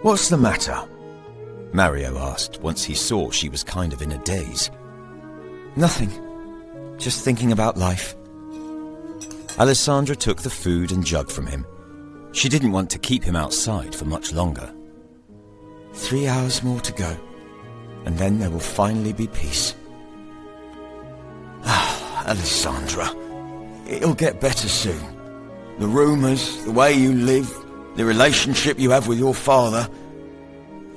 What's the matter? Mario asked once he saw she was kind of in a daze. Nothing. Just thinking about life. Alessandra took the food and jug from him. She didn't want to keep him outside for much longer. 3 hours more to go, and then there will finally be peace. Ah, Alessandra, it'll get better soon. The rumours, the way you live, the relationship you have with your father,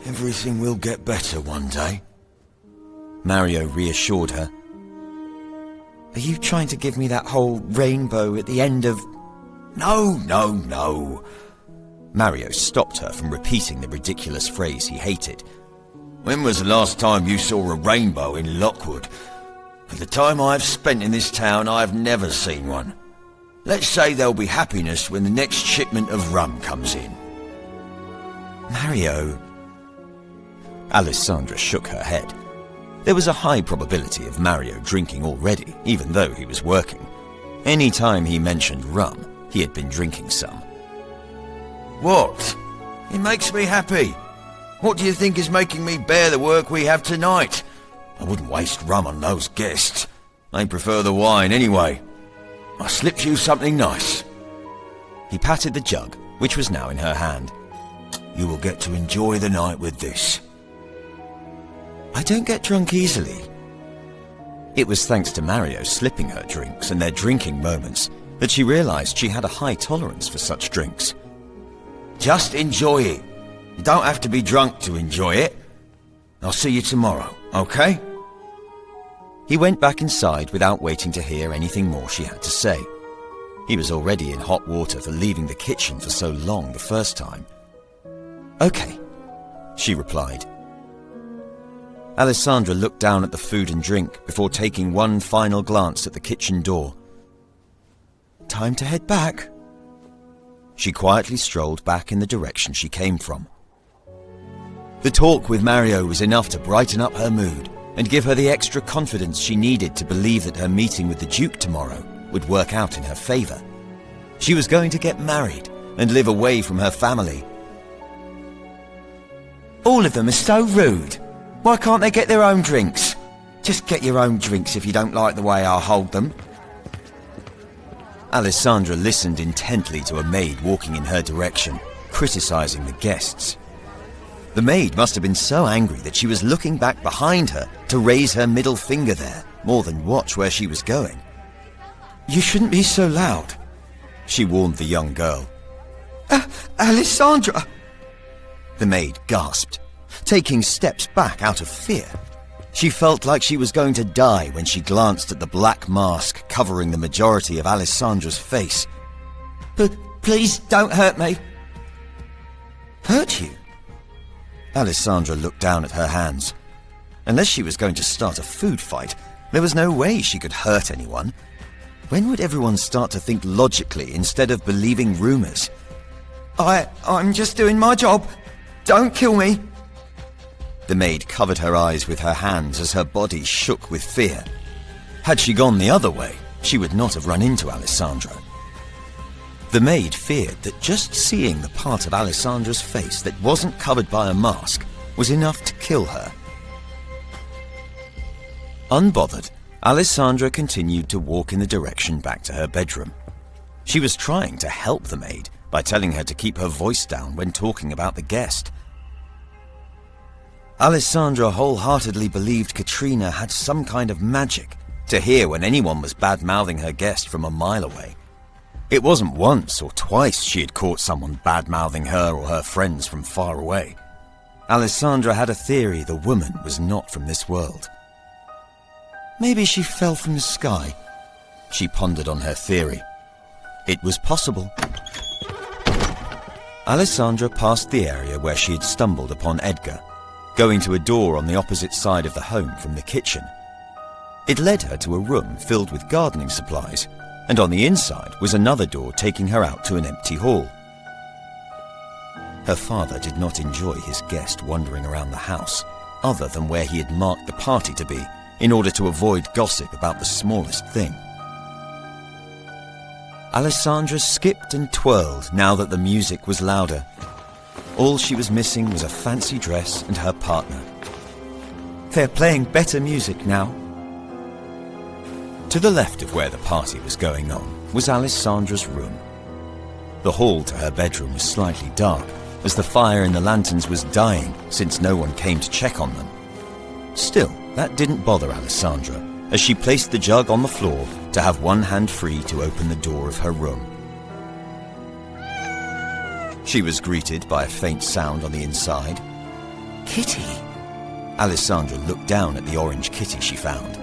everything will get better one day. Mario reassured her. Are you trying to give me that whole rainbow at the end of... No. Mario stopped her from repeating the ridiculous phrase he hated. When was the last time you saw a rainbow in Lockwood? For the time I've spent in this town, I've never seen one. Let's say there'll be happiness when the next shipment of rum comes in. Mario... Alessandra shook her head. There was a high probability of Mario drinking already, even though he was working. Any time he mentioned rum, he had been drinking some. What? It makes me happy. What do you think is making me bear the work we have tonight? I wouldn't waste rum on those guests. They prefer the wine anyway. I slipped you something nice. He patted the jug, which was now in her hand. You will get to enjoy the night with this. I don't get drunk easily. It was thanks to Mario slipping her drinks and their drinking moments that she realized she had a high tolerance for such drinks. Just enjoy it. You don't have to be drunk to enjoy it. I'll see you tomorrow, okay? He went back inside without waiting to hear anything more she had to say. He was already in hot water for leaving the kitchen for so long the first time. Okay, she replied. Alessandra looked down at the food and drink before taking one final glance at the kitchen door. Time to head back. She quietly strolled back in the direction she came from. The talk with Mario was enough to brighten up her mood and give her the extra confidence she needed to believe that her meeting with the Duke tomorrow would work out in her favor. She was going to get married and live away from her family. All of them are so rude. Why can't they get their own drinks? Just get your own drinks if you don't like the way I hold them. Alessandra listened intently to a maid walking in her direction, criticizing the guests. The maid must have been so angry that she was looking back behind her to raise her middle finger there, more than watch where she was going. You shouldn't be so loud, she warned the young girl. Alessandra! The maid gasped, taking steps back out of fear. She felt like she was going to die when she glanced at the black mask covering the majority of Alessandra's face. But please don't hurt me. Hurt you? Alessandra looked down at her hands. Unless she was going to start a food fight, there was no way she could hurt anyone. When would everyone start to think logically instead of believing rumors? I'm just doing my job. Don't kill me. The maid covered her eyes with her hands as her body shook with fear. Had she gone the other way, she would not have run into Alessandra. The maid feared that just seeing the part of Alessandra's face that wasn't covered by a mask was enough to kill her. Unbothered, Alessandra continued to walk in the direction back to her bedroom. She was trying to help the maid by telling her to keep her voice down when talking about the guest. Alessandra wholeheartedly believed Katrina had some kind of magic to hear when anyone was bad-mouthing her guest from a mile away. It wasn't once or twice she had caught someone bad-mouthing her or her friends from far away. Alessandra had a theory the woman was not from this world. Maybe she fell from the sky. She pondered on her theory. It was possible. Alessandra passed the area where she had stumbled upon Edgar, going to a door on the opposite side of the home from the kitchen. It led her to a room filled with gardening supplies, and on the inside was another door taking her out to an empty hall. Her father did not enjoy his guest wandering around the house, other than where he had marked the party to be, in order to avoid gossip about the smallest thing. Alessandra skipped and twirled now that the music was louder. All she was missing was a fancy dress and her partner. They're playing better music now. To the left of where the party was going on was Alessandra's room. The hall to her bedroom was slightly dark, as the fire in the lanterns was dying since no one came to check on them. Still, that didn't bother Alessandra, as she placed the jug on the floor to have one hand free to open the door of her room. She was greeted by a faint sound on the inside. Kitty! Alessandra looked down at the orange kitty she found.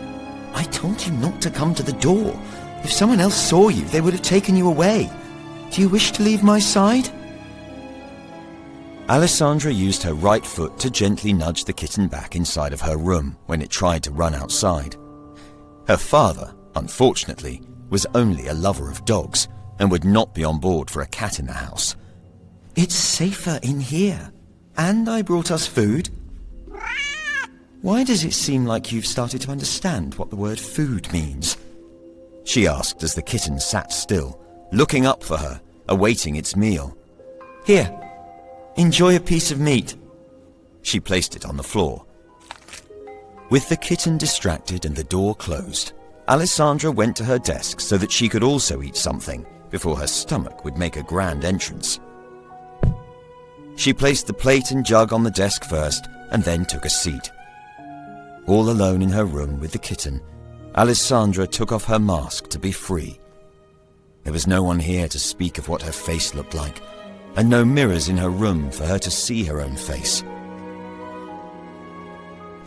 I told you not to come to the door. If someone else saw you, they would have taken you away. Do you wish to leave my side? Alessandra used her right foot to gently nudge the kitten back inside of her room when it tried to run outside. Her father, unfortunately, was only a lover of dogs and would not be on board for a cat in the house. It's safer in here. And I brought us food. Why does it seem like you've started to understand what the word food means? She asked as the kitten sat still, looking up for her, awaiting its meal. Here, enjoy a piece of meat. She placed it on the floor. With the kitten distracted and the door closed, Alessandra went to her desk so that she could also eat something before her stomach would make a grand entrance. She placed the plate and jug on the desk first and then took a seat. All alone in her room with the kitten, Alessandra took off her mask to be free. There was no one here to speak of what her face looked like, and no mirrors in her room for her to see her own face.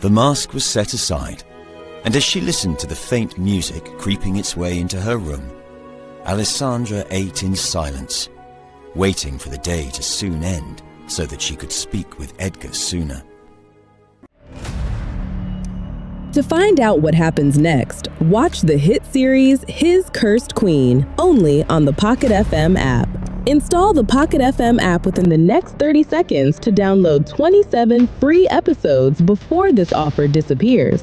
The mask was set aside, and as she listened to the faint music creeping its way into her room, Alessandra ate in silence, waiting for the day to soon end so that she could speak with Edgar sooner. To find out what happens next, watch the hit series His Cursed Queen, only on the Pocket FM app. Install the Pocket FM app within the next 30 seconds to download 27 free episodes before this offer disappears.